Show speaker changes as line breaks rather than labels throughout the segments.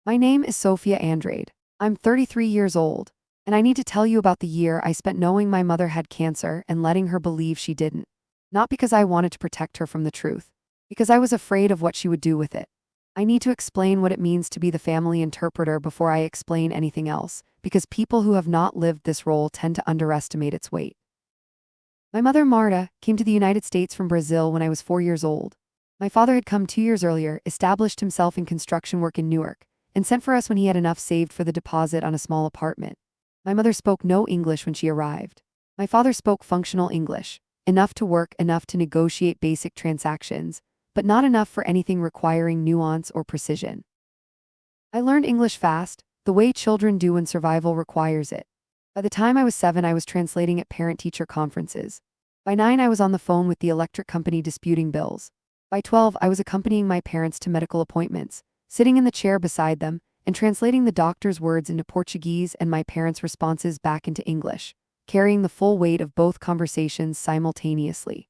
My name is Sofia Andrade. I'm 33 years old, and I need to tell you about the year I spent knowing my mother had cancer and letting her believe she didn't. Not because I wanted to protect her from the truth, because I was afraid of what she would do with it. I need to explain what it means to be the family interpreter before I explain anything else, because people who have not lived this role tend to underestimate its weight. My mother, Marta, came to the United States from Brazil when I was 4 years old. My father had come 2 years earlier, established himself in construction work in Newark, and sent for us when he had enough saved for the deposit on a small apartment. My mother spoke no English when she arrived. My father spoke functional English, enough to work, enough to negotiate basic transactions, but not enough for anything requiring nuance or precision. I learned English fast, the way children do when survival requires it. By the time I was 7, I was translating at parent-teacher conferences. By 9, I was on the phone with the electric company disputing bills. By 12, I was accompanying my parents to medical appointments, sitting in the chair beside them, and translating the doctor's words into Portuguese and my parents' responses back into English, carrying the full weight of both conversations simultaneously.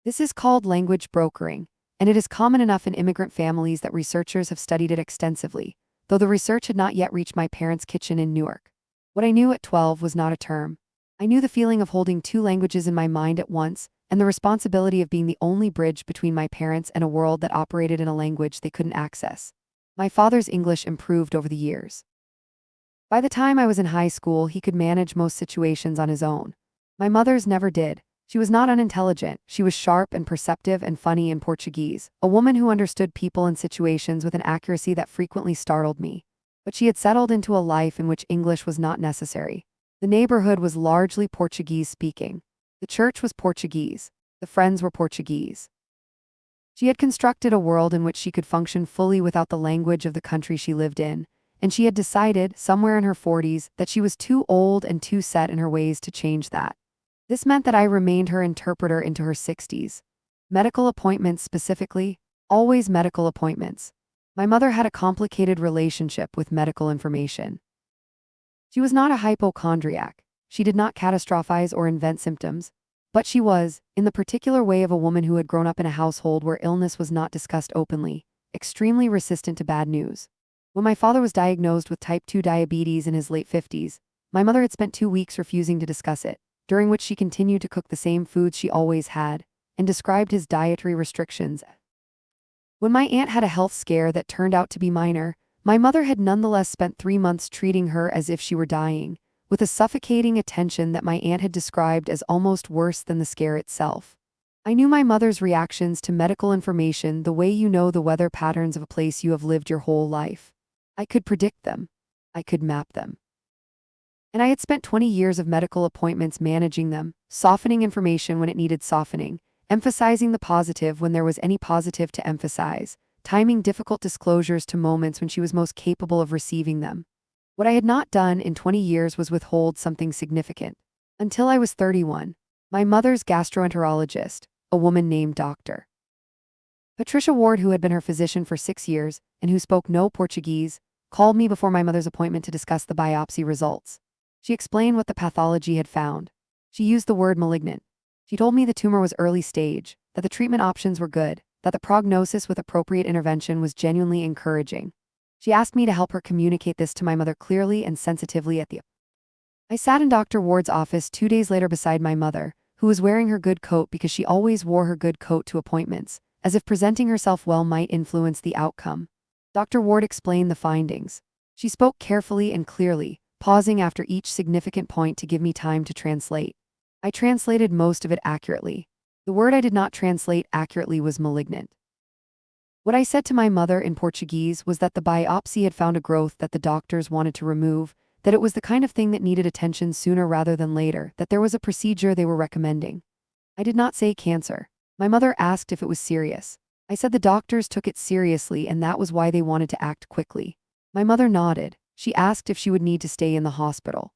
This is called language brokering, and it is common enough in immigrant families that researchers have studied it extensively, though the research had not yet reached my parents' kitchen in Newark. What I knew at 12 was not a term. I knew the feeling of holding 2 languages in my mind at once, and the responsibility of being the only bridge between my parents and a world that operated in a language they couldn't access. My father's English improved over the years. By the time I was in high school, he could manage most situations on his own. My mother's never did. She was not unintelligent. She was sharp and perceptive and funny in Portuguese, a woman who understood people and situations with an accuracy that frequently startled me. But she had settled into a life in which English was not necessary. The neighborhood was largely Portuguese-speaking. The church was Portuguese. The friends were Portuguese. She had constructed a world in which she could function fully without the language of the country she lived in, and she had decided, somewhere in her 40s, that she was too old and too set in her ways to change that. This meant that I remained her interpreter into her 60s. Medical appointments specifically, always medical appointments. My mother had a complicated relationship with medical information. She was not a hypochondriac. She did not catastrophize or invent symptoms, but she was, in the particular way of a woman who had grown up in a household where illness was not discussed openly, extremely resistant to bad news. When my father was diagnosed with type 2 diabetes in his late 50s, my mother had spent 2 weeks refusing to discuss it, during which she continued to cook the same foods she always had, and described his dietary restrictions. When my aunt had a health scare that turned out to be minor, my mother had nonetheless spent 3 months treating her as if she were dying, with a suffocating attention that my aunt had described as almost worse than the scare itself. I knew my mother's reactions to medical information the way you know the weather patterns of a place you have lived your whole life. I could predict them. I could map them. And I had spent 20 years of medical appointments managing them, softening information when it needed softening, emphasizing the positive when there was any positive to emphasize, timing difficult disclosures to moments when she was most capable of receiving them. What I had not done in 20 years was withhold something significant. Until I was 31, my mother's gastroenterologist, a woman named Dr. Patricia Ward, who had been her physician for 6 years and who spoke no Portuguese, called me before my mother's appointment to discuss the biopsy results. She explained what the pathology had found. She used the word malignant. She told me the tumor was early stage, that the treatment options were good, that the prognosis with appropriate intervention was genuinely encouraging. She asked me to help her communicate this to my mother clearly and sensitively at the. I sat in Dr. Ward's office 2 days later beside my mother, who was wearing her good coat because she always wore her good coat to appointments, as if presenting herself well might influence the outcome. Dr. Ward explained the findings. She spoke carefully and clearly, pausing after each significant point to give me time to translate. I translated most of it accurately. The word I did not translate accurately was malignant. What I said to my mother in Portuguese was that the biopsy had found a growth that the doctors wanted to remove, that it was the kind of thing that needed attention sooner rather than later, that there was a procedure they were recommending. I did not say cancer. My mother asked if it was serious. I said the doctors took it seriously and that was why they wanted to act quickly. My mother nodded. She asked if she would need to stay in the hospital.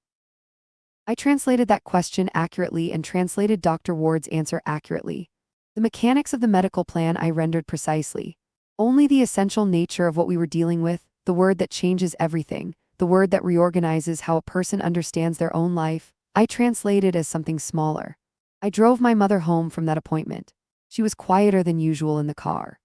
I translated that question accurately and translated Dr. Ward's answer accurately. The mechanics of the medical plan I rendered precisely. Only the essential nature of what we were dealing with, the word that changes everything, the word that reorganizes how a person understands their own life, I translated as something smaller. I drove my mother home from that appointment. She was quieter than usual in the car.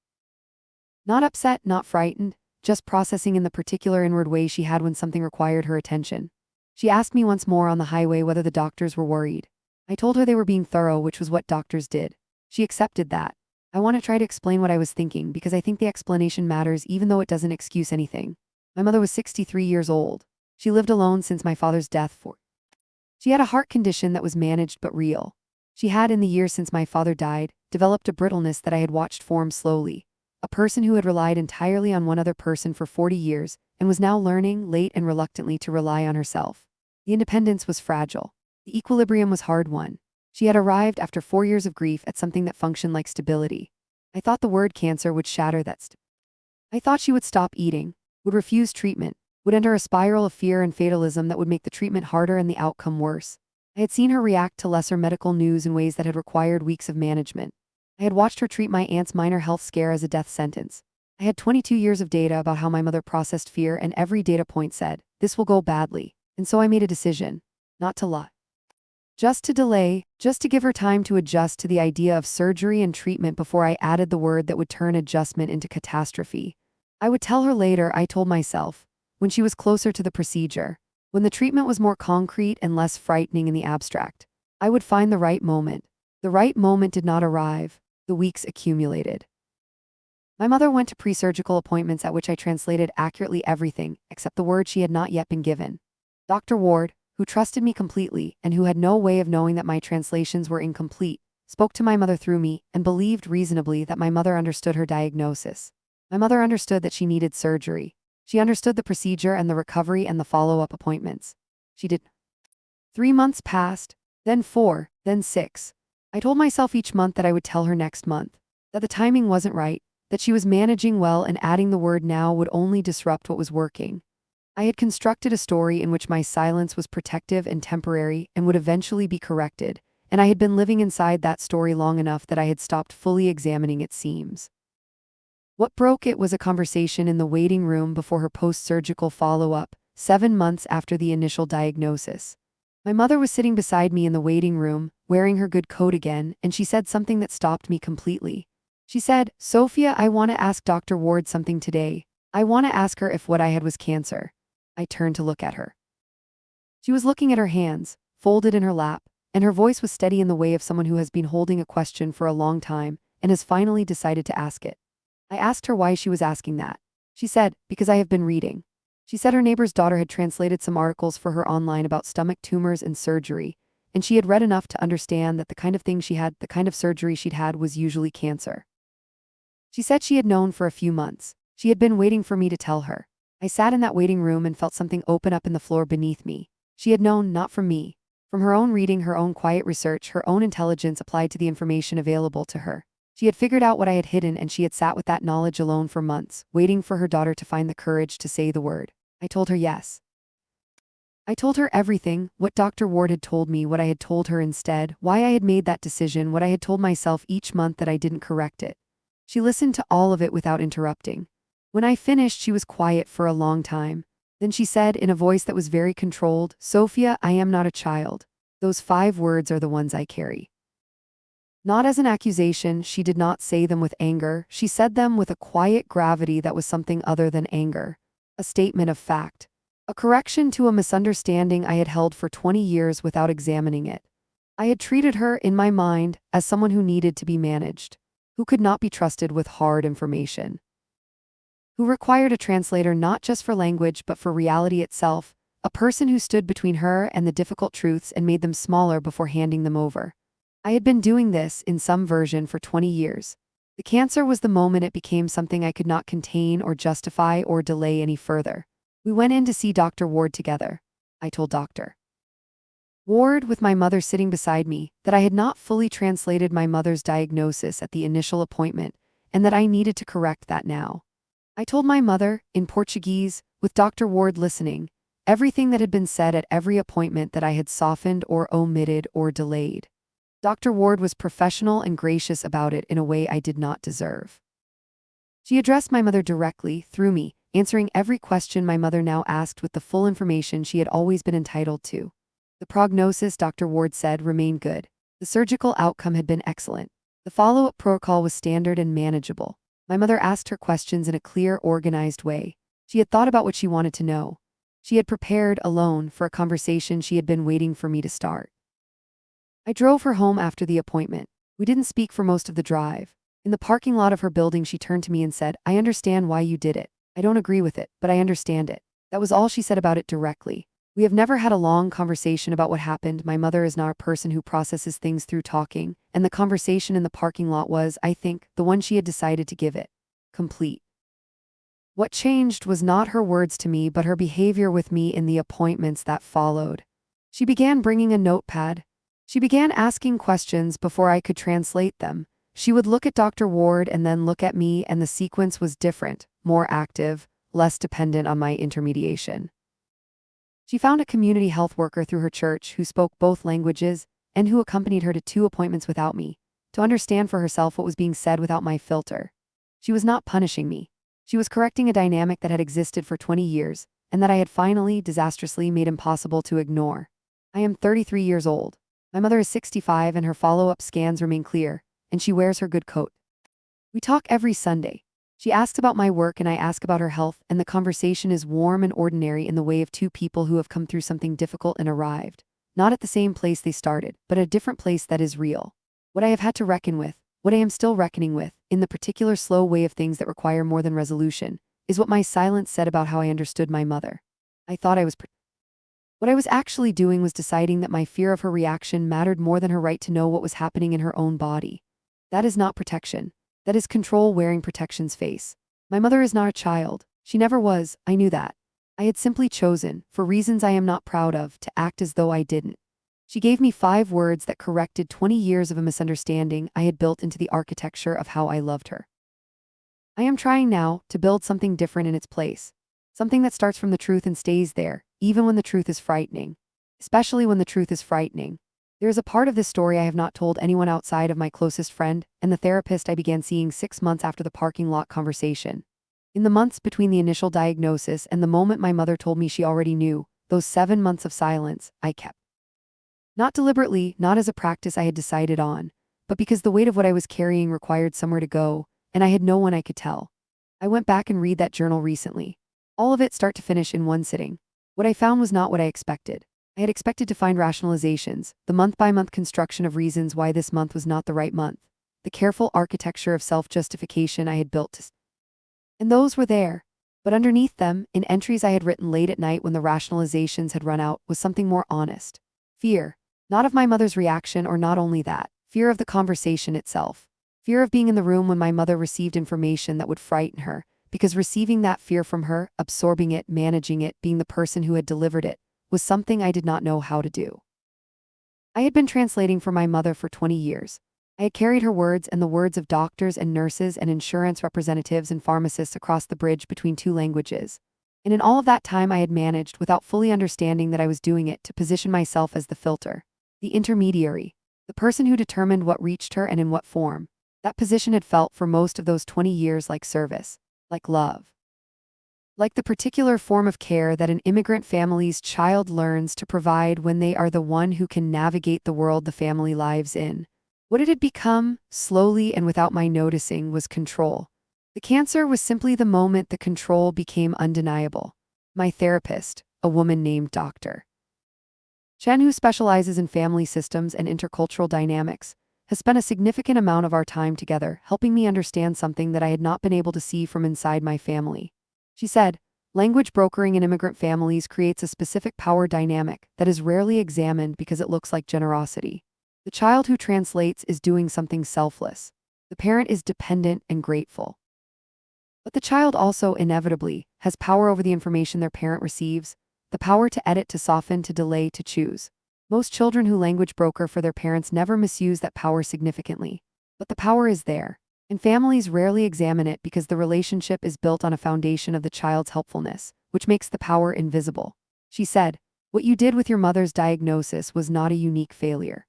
Not upset, not frightened, just processing in the particular inward way she had when something required her attention. She asked me once more on the highway whether the doctors were worried. I told her they were being thorough, which was what doctors did. She accepted that. I want to try to explain what I was thinking because I think the explanation matters even though it doesn't excuse anything. My mother was 63 years old. She lived alone since my father's death. She had a heart condition that was managed but real. She had, in the years since my father died, developed a brittleness that I had watched form slowly. A person who had relied entirely on one other person for 40 years and was now learning, late and reluctantly, to rely on herself. The independence was fragile. The equilibrium was hard-won. She had arrived after 4 years of grief at something that functioned like stability. I thought the word cancer would shatter that stability. I thought she would stop eating, would refuse treatment, would enter a spiral of fear and fatalism that would make the treatment harder and the outcome worse. I had seen her react to lesser medical news in ways that had required weeks of management. I had watched her treat my aunt's minor health scare as a death sentence. I had 22 years of data about how my mother processed fear, and every data point said, this will go badly. And so I made a decision. Not to lie. Just to delay, just to give her time to adjust to the idea of surgery and treatment before I added the word that would turn adjustment into catastrophe. I would tell her later, I told myself, when she was closer to the procedure, when the treatment was more concrete and less frightening in the abstract. I would find the right moment. The right moment did not arrive. The weeks accumulated. My mother went to pre-surgical appointments at which I translated accurately everything except the word she had not yet been given. Dr. Ward, who trusted me completely and who had no way of knowing that my translations were incomplete, spoke to my mother through me and believed reasonably that my mother understood her diagnosis. My mother understood that she needed surgery. She understood the procedure and the recovery and the follow-up appointments. She did. 3 months passed, then 4, then 6. I told myself each month that I would tell her next month, that the timing wasn't right, that she was managing well and adding the word now would only disrupt what was working. I had constructed a story in which my silence was protective and temporary and would eventually be corrected, and I had been living inside that story long enough that I had stopped fully examining its seams. What broke it was a conversation in the waiting room before her post-surgical follow-up, 7 months after the initial diagnosis. My mother was sitting beside me in the waiting room, wearing her good coat again, and she said something that stopped me completely. She said, Sophia, I want to ask Dr. Ward something today. I want to ask her if what I had was cancer. I turned to look at her. She was looking at her hands, folded in her lap, and her voice was steady in the way of someone who has been holding a question for a long time and has finally decided to ask it. I asked her why she was asking that. She said, because I have been reading. She said her neighbor's daughter had translated some articles for her online about stomach tumors and surgery, and she had read enough to understand that the kind of surgery she'd had was usually cancer. She said she had known for a few months. She had been waiting for me to tell her. I sat in that waiting room and felt something open up in the floor beneath me. She had known, not from me. From her own reading, her own quiet research, her own intelligence applied to the information available to her. She had figured out what I had hidden, and she had sat with that knowledge alone for months, waiting for her daughter to find the courage to say the word. I told her yes. I told her everything, what Dr. Ward had told me, what I had told her instead, why I had made that decision, what I had told myself each month that I didn't correct it. She listened to all of it without interrupting. When I finished, she was quiet for a long time. Then she said, in a voice that was very controlled, Sophia, I am not a child. Those 5 words are the ones I carry. Not as an accusation, she did not say them with anger, she said them with a quiet gravity that was something other than anger. A statement of fact. A correction to a misunderstanding I had held for 20 years without examining it. I had treated her, in my mind, as someone who needed to be managed, who could not be trusted with hard information, who required a translator not just for language but for reality itself, a person who stood between her and the difficult truths and made them smaller before handing them over. I had been doing this, in some version, for 20 years. The cancer was the moment it became something I could not contain or justify or delay any further. We went in to see Dr. Ward together. I told Dr. Ward, with my mother sitting beside me, that I had not fully translated my mother's diagnosis at the initial appointment, and that I needed to correct that now. I told my mother, in Portuguese, with Dr. Ward listening, everything that had been said at every appointment that I had softened or omitted or delayed. Dr. Ward was professional and gracious about it in a way I did not deserve. She addressed my mother directly, through me, answering every question my mother now asked with the full information she had always been entitled to. The prognosis, Dr. Ward said, remained good. The surgical outcome had been excellent. The follow-up protocol was standard and manageable. My mother asked her questions in a clear, organized way. She had thought about what she wanted to know. She had prepared, alone, for a conversation she had been waiting for me to start. I drove her home after the appointment. We didn't speak for most of the drive. In the parking lot of her building, she turned to me and said, "I understand why you did it. I don't agree with it, but I understand it." That was all she said about it directly. We have never had a long conversation about what happened. My mother is not a person who processes things through talking, and the conversation in the parking lot was, I think, the one she had decided to give it. Complete. What changed was not her words to me, but her behavior with me in the appointments that followed. She began bringing a notepad. She began asking questions before I could translate them. She would look at Dr. Ward and then look at me, and the sequence was different, more active, less dependent on my intermediation. She found a community health worker through her church who spoke both languages and who accompanied her to 2 appointments without me, to understand for herself what was being said without my filter. She was not punishing me. She was correcting a dynamic that had existed for 20 years and that I had finally, disastrously made impossible to ignore. I am 33 years old. My mother is 65 and her follow-up scans remain clear, and she wears her good coat. We talk every Sunday. She asks about my work and I ask about her health, and the conversation is warm and ordinary in the way of 2 people who have come through something difficult and arrived, not at the same place they started, but a different place that is real. What I have had to reckon with, what I am still reckoning with, in the particular slow way of things that require more than resolution, is what my silence said about how I understood my mother. I thought I was What I was actually doing was deciding that my fear of her reaction mattered more than her right to know what was happening in her own body. That is not protection. That is control wearing protection's face. My mother is not a child. She never was, I knew that. I had simply chosen, for reasons I am not proud of, to act as though I didn't. She gave me 5 words that corrected 20 years of a misunderstanding I had built into the architecture of how I loved her. I am trying now to build something different in its place. Something that starts from the truth and stays there, even when the truth is frightening. Especially when the truth is frightening. There is a part of this story I have not told anyone outside of my closest friend and the therapist I began seeing 6 months after the parking lot conversation. In the months between the initial diagnosis and the moment my mother told me she already knew, those 7 months of silence, I kept. Not deliberately, not as a practice I had decided on, but because the weight of what I was carrying required somewhere to go, and I had no one I could tell. I went back and read that journal recently. All of it start to finish in one sitting. What I found was not what I expected. I had expected to find rationalizations, the month-by-month construction of reasons why this month was not the right month, the careful architecture of self-justification I had built. And those were there. But underneath them, in entries I had written late at night when the rationalizations had run out, was something more honest. Fear. Not of my mother's reaction, or not only that, fear of the conversation itself. Fear of being in the room when my mother received information that would frighten her, because receiving that fear from her, absorbing it, managing it, being the person who had delivered it, was something I did not know how to do. I had been translating for my mother for 20 years. I had carried her words and the words of doctors and nurses and insurance representatives and pharmacists across the bridge between 2 languages. And in all of that time I had managed, without fully understanding that I was doing it, to position myself as the filter, the intermediary, the person who determined what reached her and in what form. That position had felt for most of those 20 years like service, like love. Like the particular form of care that an immigrant family's child learns to provide when they are the one who can navigate the world the family lives in. What it had become, slowly and without my noticing, was control. The cancer was simply the moment the control became undeniable. My therapist, a woman named Dr. Chen, who specializes in family systems and intercultural dynamics, has spent a significant amount of our time together helping me understand something that I had not been able to see from inside my family. She said, language brokering in immigrant families creates a specific power dynamic that is rarely examined because it looks like generosity. The child who translates is doing something selfless. The parent is dependent and grateful. But the child also, inevitably, has power over the information their parent receives, the power to edit, to soften, to delay, to choose. Most children who language broker for their parents never misuse that power significantly. But the power is there. And families rarely examine it because the relationship is built on a foundation of the child's helpfulness, which makes the power invisible. She said, what you did with your mother's diagnosis was not a unique failure.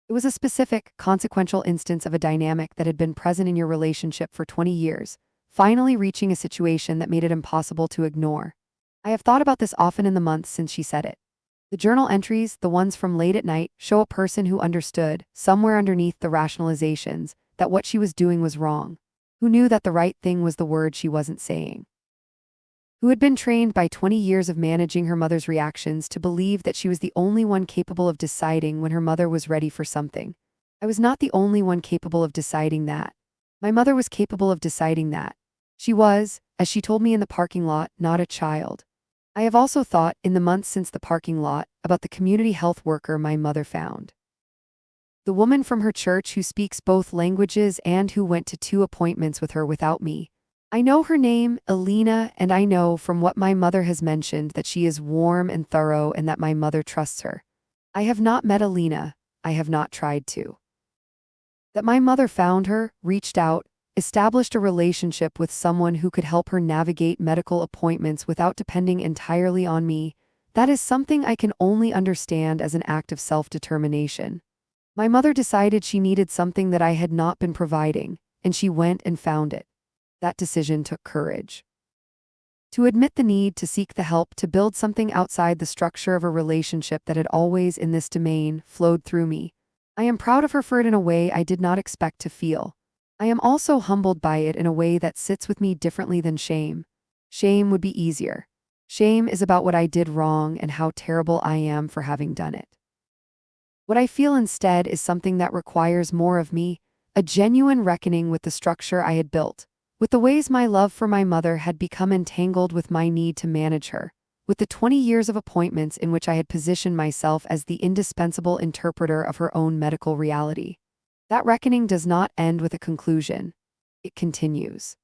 It was a specific, consequential instance of a dynamic that had been present in your relationship for 20 years, finally reaching a situation that made it impossible to ignore. I have thought about this often in the months since she said it. The journal entries, the ones from late at night, show a person who understood, somewhere underneath the rationalizations, that what she was doing was wrong. who knew that the right thing was the word she wasn't saying, who had been trained by 20 years of managing her mother's reactions to believe that she was the only one capable of deciding when her mother was ready for something. I was not the only one capable of deciding that. My mother was capable of deciding that. She was, as she told me in the parking lot, not a child. I have also thought, in the months since the parking lot, about the community health worker my mother found. The woman from her church who speaks both languages and who went to 2 appointments with her without me. I know her name, Alina, and I know from what my mother has mentioned that she is warm and thorough and that my mother trusts her. I have not met Alina. I have not tried to. That my mother found her, reached out, established a relationship with someone who could help her navigate medical appointments without depending entirely on me, that is something I can only understand as an act of self-determination. My mother decided she needed something that I had not been providing, and she went and found it. That decision took courage. To admit the need to seek the help to build something outside the structure of a relationship that had always, in this domain, flowed through me. I am proud of her for it in a way I did not expect to feel. I am also humbled by it in a way that sits with me differently than shame. Shame would be easier. Shame is about what I did wrong and how terrible I am for having done it. What I feel instead is something that requires more of me, a genuine reckoning with the structure I had built, with the ways my love for my mother had become entangled with my need to manage her, with the 20 years of appointments in which I had positioned myself as the indispensable interpreter of her own medical reality. That reckoning does not end with a conclusion. It continues.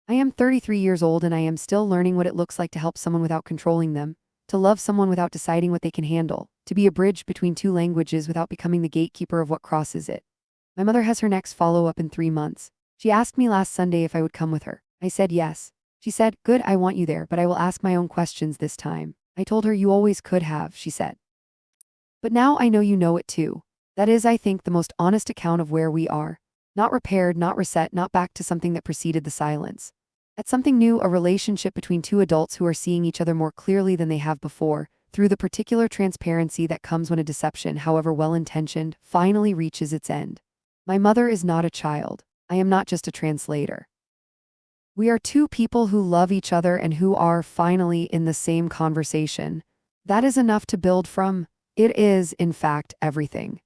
I am 33 years old and I am still learning what it looks like to help someone without controlling them, to love someone without deciding what they can handle, to be a bridge between 2 languages without becoming the gatekeeper of what crosses it. My mother has her next follow-up in 3 months. She asked me last Sunday if I would come with her. I said yes. She said, "Good, I want you there, but I will ask my own questions this time." I told her, "You always could have," she said. "But now I know you know it too." That is, I think, the most honest account of where we are. Not repaired, not reset, not back to something that preceded the silence. At something new, a relationship between 2 adults who are seeing each other more clearly than they have before, through the particular transparency that comes when a deception, however well-intentioned, finally reaches its end. My mother is not a child. I am not just a translator. We are 2 people who love each other and who are, finally, in the same conversation. That is enough to build from. It is, in fact, everything.